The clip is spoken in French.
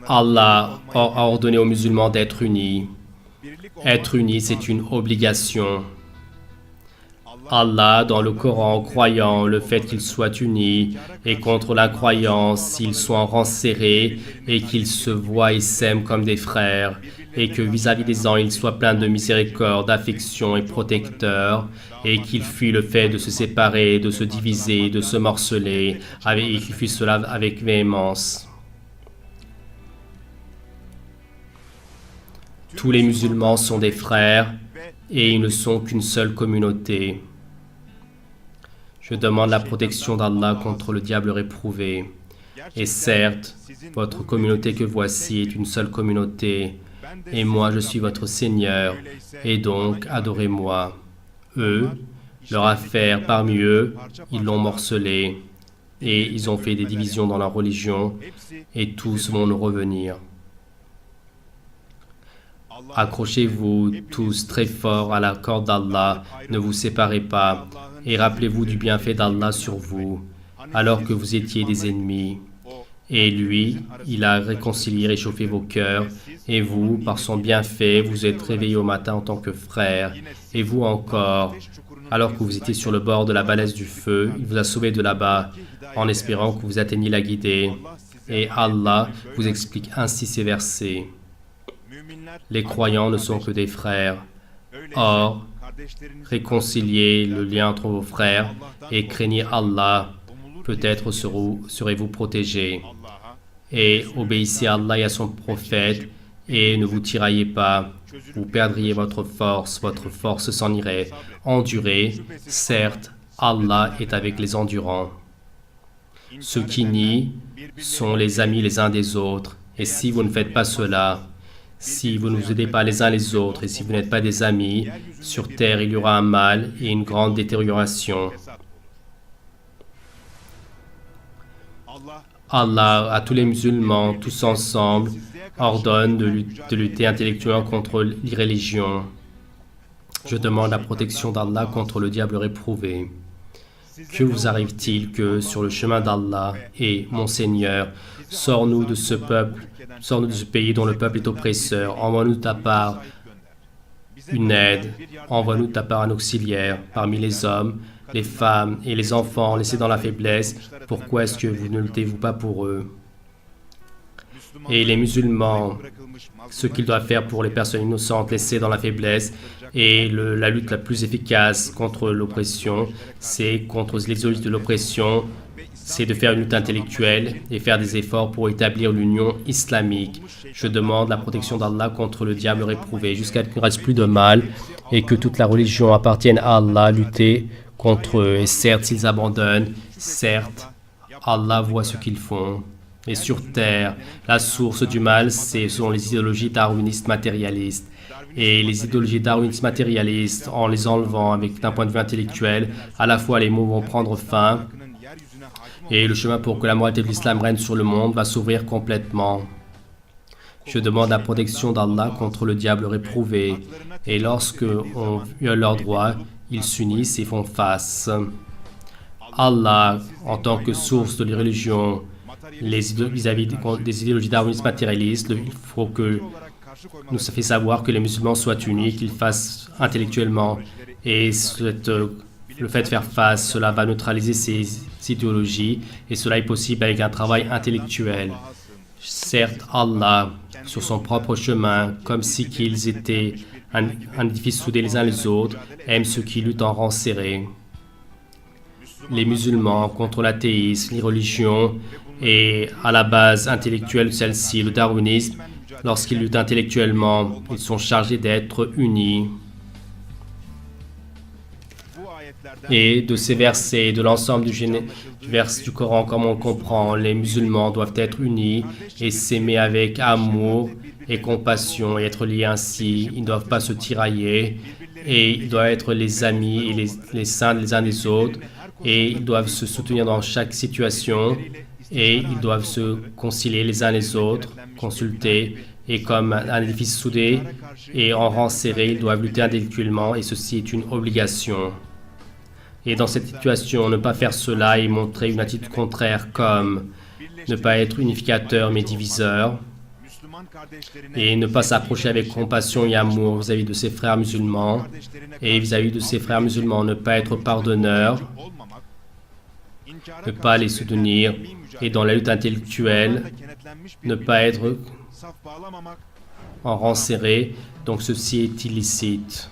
Allah a ordonné aux musulmans d'être unis. Être unis, c'est une obligation. Allah, dans le Coran, croyant le fait qu'ils soient unis, et contre l'incroyance, s'ils sont en rang serré, et qu'ils se voient et s'aiment comme des frères, et que vis-à-vis des gens, ils soient pleins de miséricorde, d'affection et protecteurs, et qu'ils fuient le fait de se séparer, de se diviser, de se morceler, et qu'ils fuient cela avec véhémence. Tous les musulmans sont des frères, et ils ne sont qu'une seule communauté. Je demande la protection d'Allah contre le diable réprouvé. Et certes, votre communauté que voici est une seule communauté, et moi je suis votre Seigneur, et donc adorez-moi. Eux, leur affaire parmi eux, ils l'ont morcelé, et ils ont fait des divisions dans leur religion, et tous vont nous revenir. Accrochez-vous tous très fort à la corde d'Allah, ne vous séparez pas, et rappelez-vous du bienfait d'Allah sur vous, alors que vous étiez des ennemis. Et lui, il a réconcilié, réchauffé vos cœurs, et vous, par son bienfait, vous êtes réveillés au matin en tant que frères, et vous encore, alors que vous étiez sur le bord de la balèze du feu, il vous a sauvés de là-bas, en espérant que vous atteigniez la guidée. Et Allah vous explique ainsi ces versets. Les croyants ne sont que des frères. Or, réconciliez le lien entre vos frères et craignez Allah. Peut-être serez-vous protégés. Et obéissez à Allah et à son prophète et ne vous tiraillez pas. Vous perdriez votre force s'en irait. Endurez, certes, Allah est avec les endurants. Ceux qui nient sont les amis les uns des autres. Et si vous ne faites pas cela, si vous ne vous aidez pas les uns les autres et si vous n'êtes pas des amis, sur terre il y aura un mal et une grande détérioration. Allah, à tous les musulmans, tous ensemble, ordonne de lutter intellectuellement contre l'irréligion. Je demande la protection d'Allah contre le diable réprouvé. Que vous arrive-t-il que, sur le chemin d'Allah, et mon Seigneur, sors-nous de ce peuple, sors-nous de ce pays dont le peuple est oppresseur, envoie-nous de ta part une aide, envoie-nous de ta part un auxiliaire parmi les hommes, les femmes et les enfants laissés dans la faiblesse. Pourquoi est-ce que vous ne luttez-vous pas pour eux? Et les musulmans, ce qu'ils doivent faire pour les personnes innocentes laissées dans la faiblesse, et la lutte la plus efficace contre l'oppression, c'est contre l'exode de l'oppression, c'est de faire une lutte intellectuelle et faire des efforts pour établir l'union islamique. Je demande la protection d'Allah contre le diable réprouvé, jusqu'à ce qu'il ne reste plus de mal et que toute la religion appartienne à Allah, lutter contre eux. Et certes, s'ils abandonnent, certes, Allah voit ce qu'ils font. Et sur Terre, la source du mal, ce sont les idéologies darwinistes matérialistes. Et les idéologies darwinistes matérialistes, en les enlevant d'un point de vue intellectuel, à la fois les mots vont prendre fin, et le chemin pour que la moralité de l'islam règne sur le monde va s'ouvrir complètement. Je demande la protection d'Allah contre le diable réprouvé. Et lorsque on viole leurs droits, ils s'unissent et font face. Allah, en tant que source de la religion, vis-à-vis des idéologies darwinistes matérialistes, il faut que nous fait savoir que les musulmans soient unis, qu'ils fassent intellectuellement. Et le fait de faire face, cela va neutraliser ces idéologies, et cela est possible avec un travail intellectuel. Certes, Allah, sur son propre chemin, comme si qu'ils étaient un édifice soudé les uns les autres, aime ceux qui luttent en rang serré. Les musulmans contre l'athéisme, les religions, et à la base intellectuelle de celle-ci, le darwinisme, lorsqu'ils luttent intellectuellement, ils sont chargés d'être unis. Et de ces versets, de l'ensemble du Coran, comme on le comprend, les musulmans doivent être unis et s'aimer avec amour et compassion et être liés ainsi. Ils ne doivent pas se tirailler et ils doivent être les amis et les saints les uns des autres et ils doivent se soutenir dans chaque situation et ils doivent se concilier les uns les autres, consulter et comme un édifice soudé et en rang serré, ils doivent lutter intellectuellement et ceci est une obligation. Et dans cette situation, ne pas faire cela et montrer une attitude contraire comme ne pas être unificateur mais diviseur, et ne pas s'approcher avec compassion et amour vis-à-vis de ses frères musulmans, et vis-à-vis de ses frères musulmans, ne pas être pardonneur, ne pas les soutenir, et dans la lutte intellectuelle, ne pas être en rang serré, donc ceci est illicite.